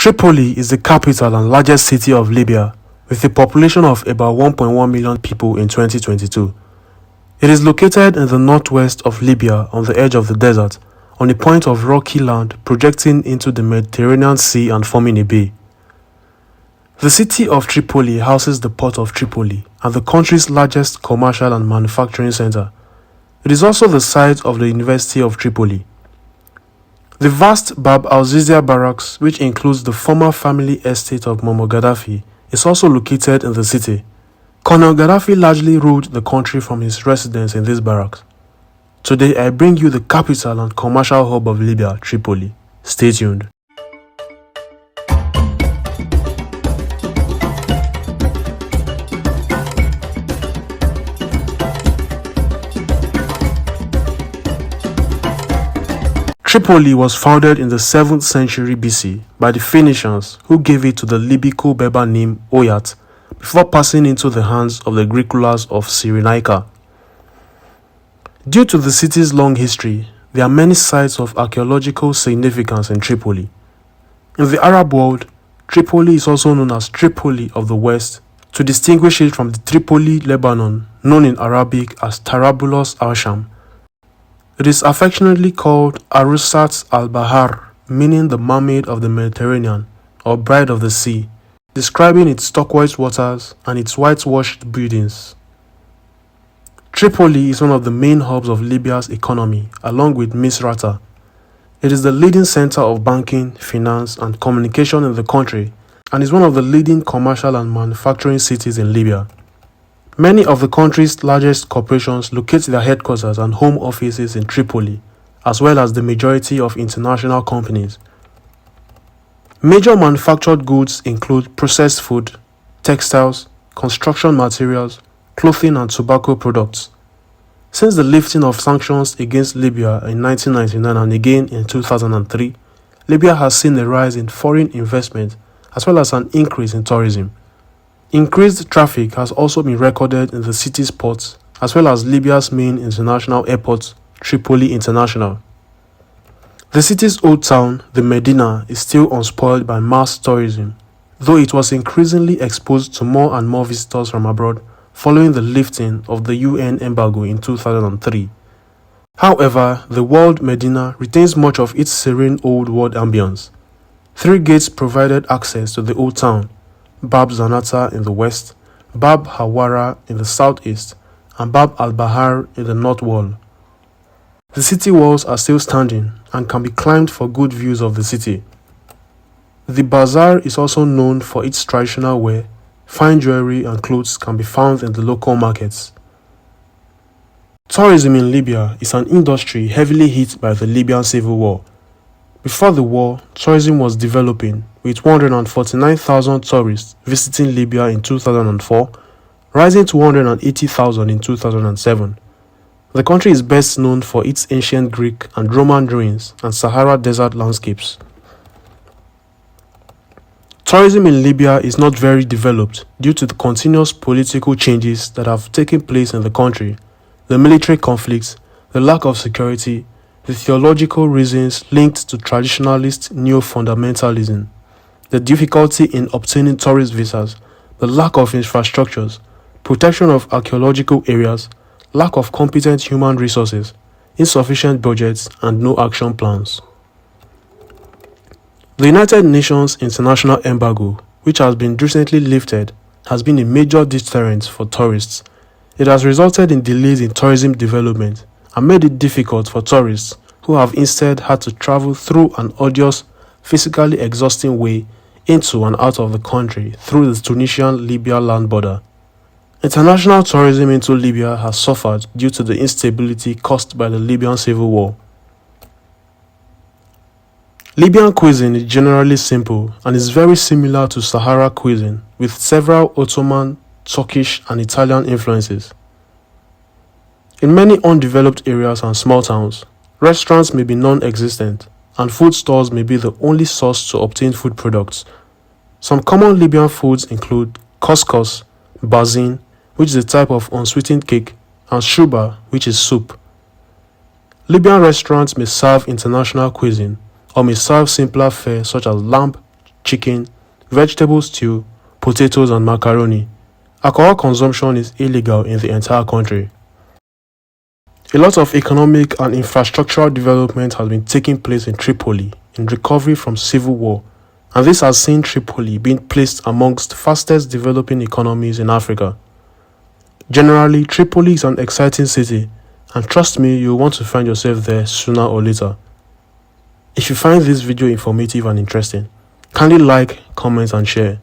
Tripoli is the capital and largest city of Libya, with a population of about 1.1 million people in 2022. It is located in the northwest of Libya on the edge of the desert, on a point of rocky land projecting into the Mediterranean Sea and forming a bay. The city of Tripoli houses the port of Tripoli and the country's largest commercial and manufacturing center. It is also the site of the University of Tripoli. The vast al-Azizia barracks, which includes the former family estate of Muammar Gaddafi, is also located in the city. Colonel Gaddafi largely ruled the country from his residence in these barracks. Today I bring you the capital and commercial hub of Libya, Tripoli. Stay tuned. Tripoli was founded in the 7th century BC by the Phoenicians, who gave it to the Libyco-Berber name Oyat before passing into the hands of the Greek rulers of Cyrenaica. Due to the city's long history, there are many sites of archeological significance in Tripoli. In the Arab world, Tripoli is also known as Tripoli of the West to distinguish it from the Tripoli, Lebanon, known in Arabic as Tarabulus al-Sham. It is affectionately called Arusat al-Bahar, meaning the mermaid of the Mediterranean or bride of the sea, describing its turquoise waters and its whitewashed buildings. Tripoli is one of the main hubs of Libya's economy, along with Misrata. It is the leading center of banking, finance, and communication in the country, and is one of the leading commercial and manufacturing cities in Libya. Many of the country's largest corporations locate their headquarters and home offices in Tripoli, as well as the majority of international companies. Major manufactured goods include processed food, textiles, construction materials, clothing and tobacco products. Since the lifting of sanctions against Libya in 1999 and again in 2003, Libya has seen a rise in foreign investment as well as an increase in tourism. Increased traffic has also been recorded in the city's ports as well as Libya's main international airport, Tripoli International. The city's old town, the Medina, is still unspoiled by mass tourism, though it was increasingly exposed to more and more visitors from abroad following the lifting of the UN embargo in 2003. However, the walled Medina retains much of its serene old world ambience. 3 gates provided access to the old town: Bab Zanata in the west, Bab Hawara in the southeast, and Bab al-Bahar in the north wall. The city walls are still standing and can be climbed for good views of the city. The bazaar is also known for its traditional wear. Fine jewelry and clothes can be found in the local markets. Tourism in Libya is an industry heavily hit by the Libyan civil war. Before the war, tourism was developing, with 149,000 tourists visiting Libya in 2004, rising to 180,000 in 2007. The country is best known for its ancient Greek and Roman ruins and Sahara desert landscapes. Tourism in Libya is not very developed due to the continuous political changes that have taken place in the country, the military conflicts, the lack of security, the theological reasons linked to traditionalist neo-fundamentalism, the difficulty in obtaining tourist visas, the lack of infrastructures, protection of archeological areas, lack of competent human resources, insufficient budgets, and no action plans. The United Nations international embargo, which has been recently lifted, has been a major deterrent for tourists. It has resulted in delays in tourism development and made it difficult for tourists who have instead had to travel through an arduous, physically exhausting way into and out of the country through the Tunisian-Libya land border. International tourism into Libya has suffered due to the instability caused by the Libyan civil war. Libyan cuisine is generally simple and is very similar to Sahara cuisine, with several Ottoman, Turkish, and Italian influences. In many undeveloped areas and small towns, restaurants may be non-existent, and food stores may be the only source to obtain food products. Some common Libyan foods include couscous, bazin, which is a type of unsweetened cake, and shuba, which is soup. Libyan restaurants may serve international cuisine, or may serve simpler fare such as lamb, chicken, vegetable stew, potatoes and macaroni. Alcohol consumption is illegal in the entire country. A lot of economic and infrastructural development has been taking place in Tripoli in recovery from civil war, and this has seen Tripoli being placed amongst fastest developing economies in Africa. Generally, Tripoli is an exciting city, and trust me, you'll want to find yourself there sooner or later. If you find this video informative and interesting, kindly like, comment and share.